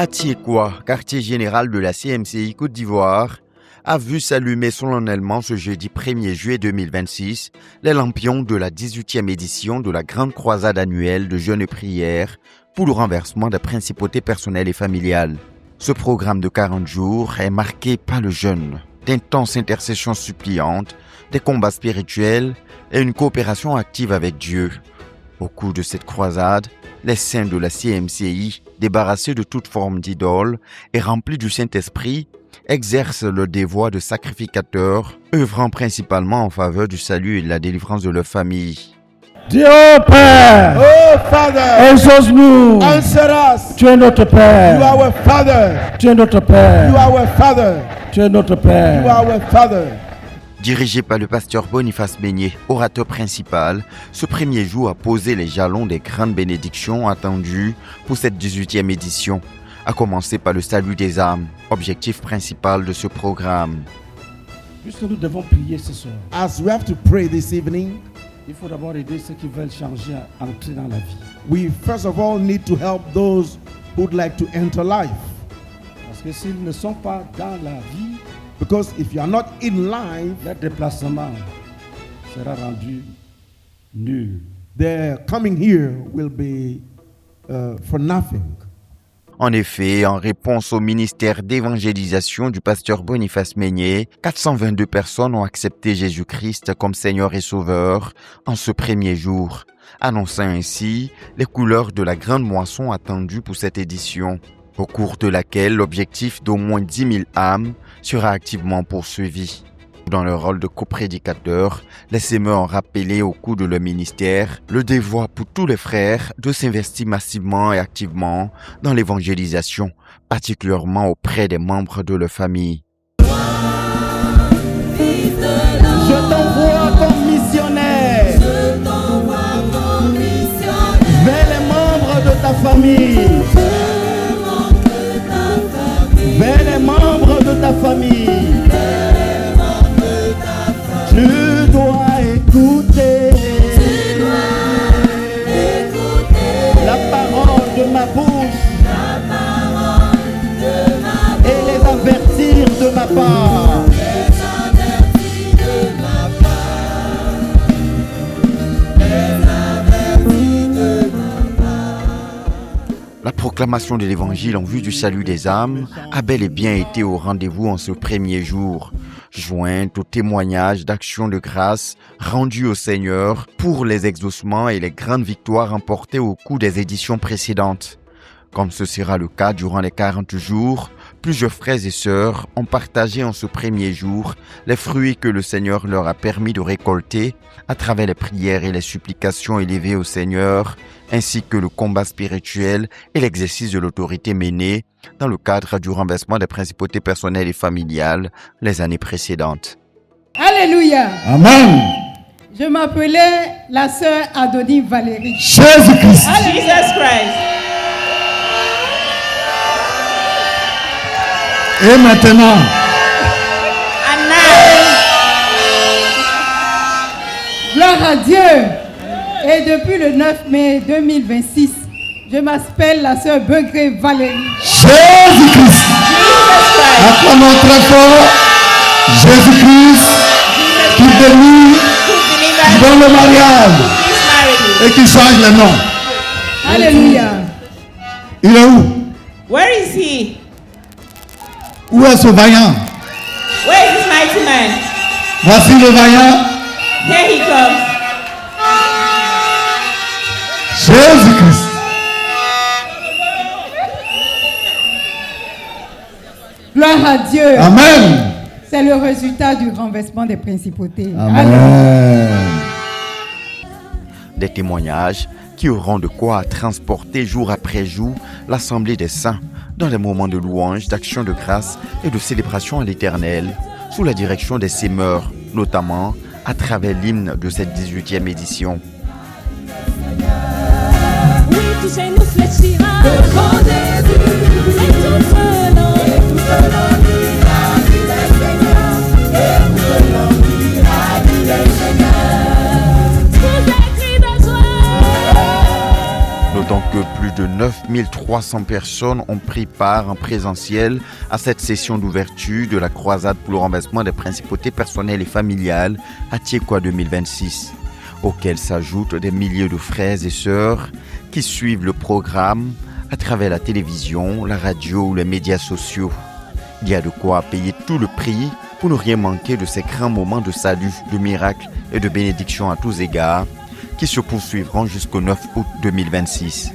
À Tiekwa, quartier général de la CMCI Côte d'Ivoire, a vu s'allumer solennellement ce jeudi 1er juillet 2026 les lampions de la 18e édition de la grande croisade annuelle de jeûne et prière pour le renversement des principautés personnelles et familiales. Ce programme de 40 jours est marqué par le jeûne, d'intenses intercessions suppliantes, des combats spirituels et une coopération active avec Dieu. Au cours de cette croisade, les saints de la CMCI, débarrassés de toute forme d'idole et remplis du Saint-Esprit, exercent le devoir de sacrificateurs, œuvrant principalement en faveur du salut et de la délivrance de leur famille. Dieu Père, Oh Father, exauce-nous. answer us. Tu es notre You Père. are our Father. Tu es notre You Père. are our Father. Tu es notre You Père. are our Father. Dirigé par le pasteur Boniface Meignet, orateur principal, ce premier jour a posé les jalons des grandes bénédictions attendues pour cette 18e édition, à commencer par le salut des âmes, objectif principal de ce programme. Puisque nous devons prier ce soir, As we have to pray this evening, il faut d'abord aider ceux qui veulent changer à entrer dans la vie. we first of all need to help those who would like to enter life. Parce que s'ils ne sont pas dans la vie, Because if you are not in life, leur déplacement sera rendu nul. their coming here will be for nothing. En effet, en réponse au ministère d'évangélisation du pasteur Boniface Meignet, 422 personnes ont accepté Jésus-Christ comme Seigneur et Sauveur en ce premier jour, annonçant ainsi les couleurs de la grande moisson attendue pour cette édition, au cours de laquelle l'objectif d'au moins 10 000 âmes sera activement poursuivi. Dans leur rôle de coprédicateur, les sémeurs ont rappelé au cours de leur ministère le devoir pour tous les frères de s'investir massivement et activement dans l'évangélisation, particulièrement auprès des membres de leur famille. Je t'envoie comme missionnaire vers les membres de ta famille. Vers les membres de ta famille. Tu dois écouter la parole de ma bouche et les avertir de ma part. La proclamation de l'évangile en vue du salut des âmes a bel et bien été au rendez-vous en ce premier jour, jointe au témoignage d'actions de grâce rendues au Seigneur pour les exaucements et les grandes victoires remportées au cours des éditions précédentes. Comme ce sera le cas durant les 40 jours, plusieurs frères et sœurs ont partagé en ce premier jour les fruits que le Seigneur leur a permis de récolter à travers les prières et les supplications élevées au Seigneur, ainsi que le combat spirituel et l'exercice de l'autorité menée dans le cadre du renversement des principautés personnelles et familiales les années précédentes. Alléluia. Amen. Je m'appelais la sœur Adonie Valérie. Jésus-Christ. Jesus Christ. Et maintenant, Gloire à Dieu. Et depuis le 9 mai 2026, je m'appelle la sœur Begré Valérie. Jésus-Christ. Acclamons très fort Jésus-Christ qui bénit, qui donne le mariage et qui change les noms. Alléluia. Il est où? Where is he? Où est ce vaillant? Where is this mighty man? Voici le vaillant. Here he comes. Jésus-Christ. Gloire à Dieu. Amen. C'est le résultat du renversement des principautés. Amen. Des témoignages qui auront de quoi transporter jour après jour l'Assemblée des saints dans les moments de louange, d'action de grâce et de célébration à l'Éternel, sous la direction des sémeurs, notamment à travers l'hymne de cette 18e édition. Oui, tout chez nous fléchira. Le rendez-vous est tout venant. Et tout venant dira, dit le Seigneur. Et tout venant dira, dit le Seigneur. Tous les cris de joie. Notons que plus de 9 300 personnes ont pris part en présentiel à cette session d'ouverture de la croisade pour le renversement des principautés personnelles et familiales à Tiekwa 2026, auquel s'ajoutent des milliers de frères et sœurs qui suivent le programme à travers la télévision, la radio ou les médias sociaux. Il y a de quoi payer tout le prix pour ne rien manquer de ces grands moments de salut, de miracle et de bénédiction à tous égards qui se poursuivront jusqu'au 9 août 2026.